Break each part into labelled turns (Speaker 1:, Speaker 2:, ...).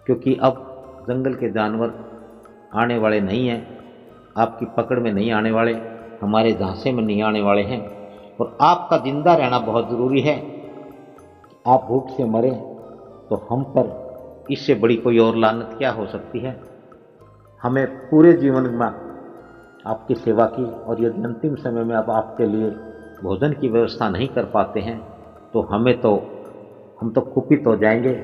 Speaker 1: क्योंकि अब जंगल के जानवर आने वाले नहीं हैं, आपकी पकड़ में नहीं आने वाले, हमारे झांसे में नहीं आने वाले हैं। और आपका जिंदा रहना बहुत ज़रूरी है। आप भूख से मरे तो हम पर इससे बड़ी कोई और लानत क्या हो सकती है। हमें पूरे जीवन में आपकी सेवा की, और यदि अंतिम समय में आप आपके लिए भोजन की व्यवस्था नहीं कर पाते हैं तो हम तो कुपित हो जाएंगे,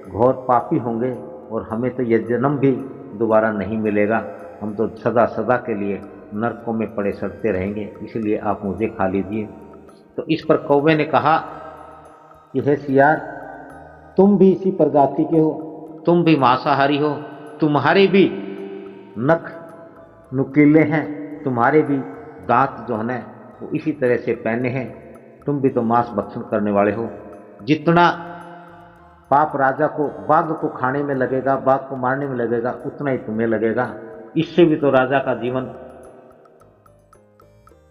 Speaker 1: घोर पापी होंगे, और हमें तो यह जन्म भी दोबारा नहीं मिलेगा। हम तो सदा सदा के लिए नरकों में पड़े सड़ते रहेंगे, इसलिए आप मुझे खा लीजिए। तो इस पर कौवे ने कहा कि हे सियार, तुम भी इसी प्रजाति के हो, तुम भी मांसाहारी हो, तुम्हारे भी नख नुकीले हैं, तुम्हारे भी दांत जो है वो इसी तरह से पहने हैं, तुम भी तो मांस भक्षण करने वाले हो। जितना पाप राजा को बाघ को खाने में लगेगा, बाघ को मारने में लगेगा, उतना ही तुम्हें लगेगा। इससे भी तो राजा का जीवन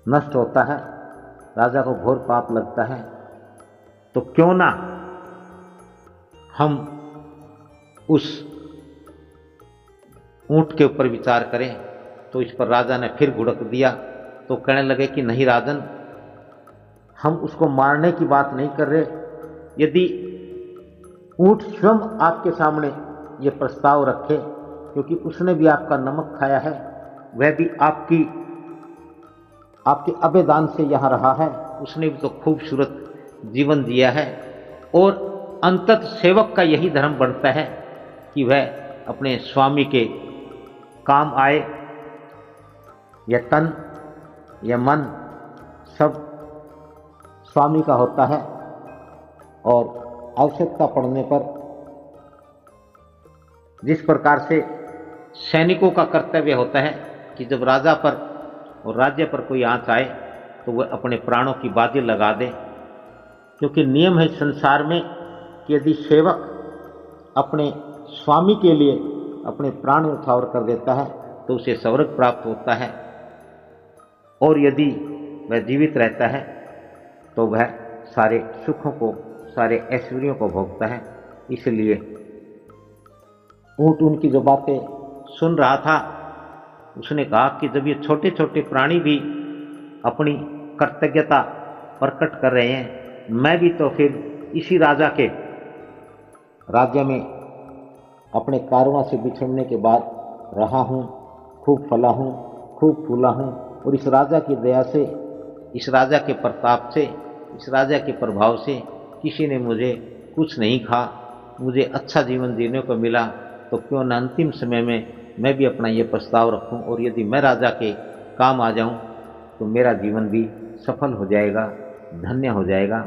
Speaker 1: नष्ट होता है, राजा को घोर पाप लगता है। तो क्यों ना हम उस ऊंट के ऊपर विचार करें। तो इस पर राजा ने फिर घुड़क दिया। तो कहने लगे कि नहीं राजन, हम उसको मारने की बात नहीं कर रहे। यदि ऊंट स्वयं आपके सामने ये प्रस्ताव रखे, क्योंकि उसने भी आपका नमक खाया है, वह भी आपके अबेदान से यहाँ रहा है, उसने भी तो खूबसूरत जीवन जिया है। और अंतत सेवक का यही धर्म बनता है कि वह अपने स्वामी के काम आए। यह तन यह मन सब स्वामी का होता है, और आवश्यकता पड़ने पर जिस प्रकार से सैनिकों का कर्तव्य होता है कि जब राजा पर और राज्य पर कोई आंच आए तो वह अपने प्राणों की बाजी लगा दे। क्योंकि नियम है संसार में कि यदि सेवक अपने स्वामी के लिए अपने प्राण न्यौछावर कर देता है तो उसे स्वर्ग प्राप्त होता है, और यदि वह जीवित रहता है तो वह सारे सुखों को, सारे ऐश्वर्यों को भोगता है। इसलिए ऊंट उनकी जो बातें सुन रहा था, उसने कहा कि जब ये छोटे छोटे प्राणी भी अपनी कृतज्ञता प्रकट कर रहे हैं, मैं भी तो फिर इसी राजा के राज्य में अपने कारवां से बिछड़ने के बाद रहा हूँ, खूब फला हूँ, खूब फूला हूँ, और इस राजा की दया से, इस राजा के प्रताप से, इस राजा के प्रभाव से किसी ने मुझे कुछ नहीं कहा, मुझे अच्छा जीवन जीने को मिला। तो क्यों न अंतिम समय में मैं भी अपना ये प्रस्ताव रखूं, और यदि मैं राजा के काम आ जाऊं तो मेरा जीवन भी सफल हो जाएगा, धन्य हो जाएगा।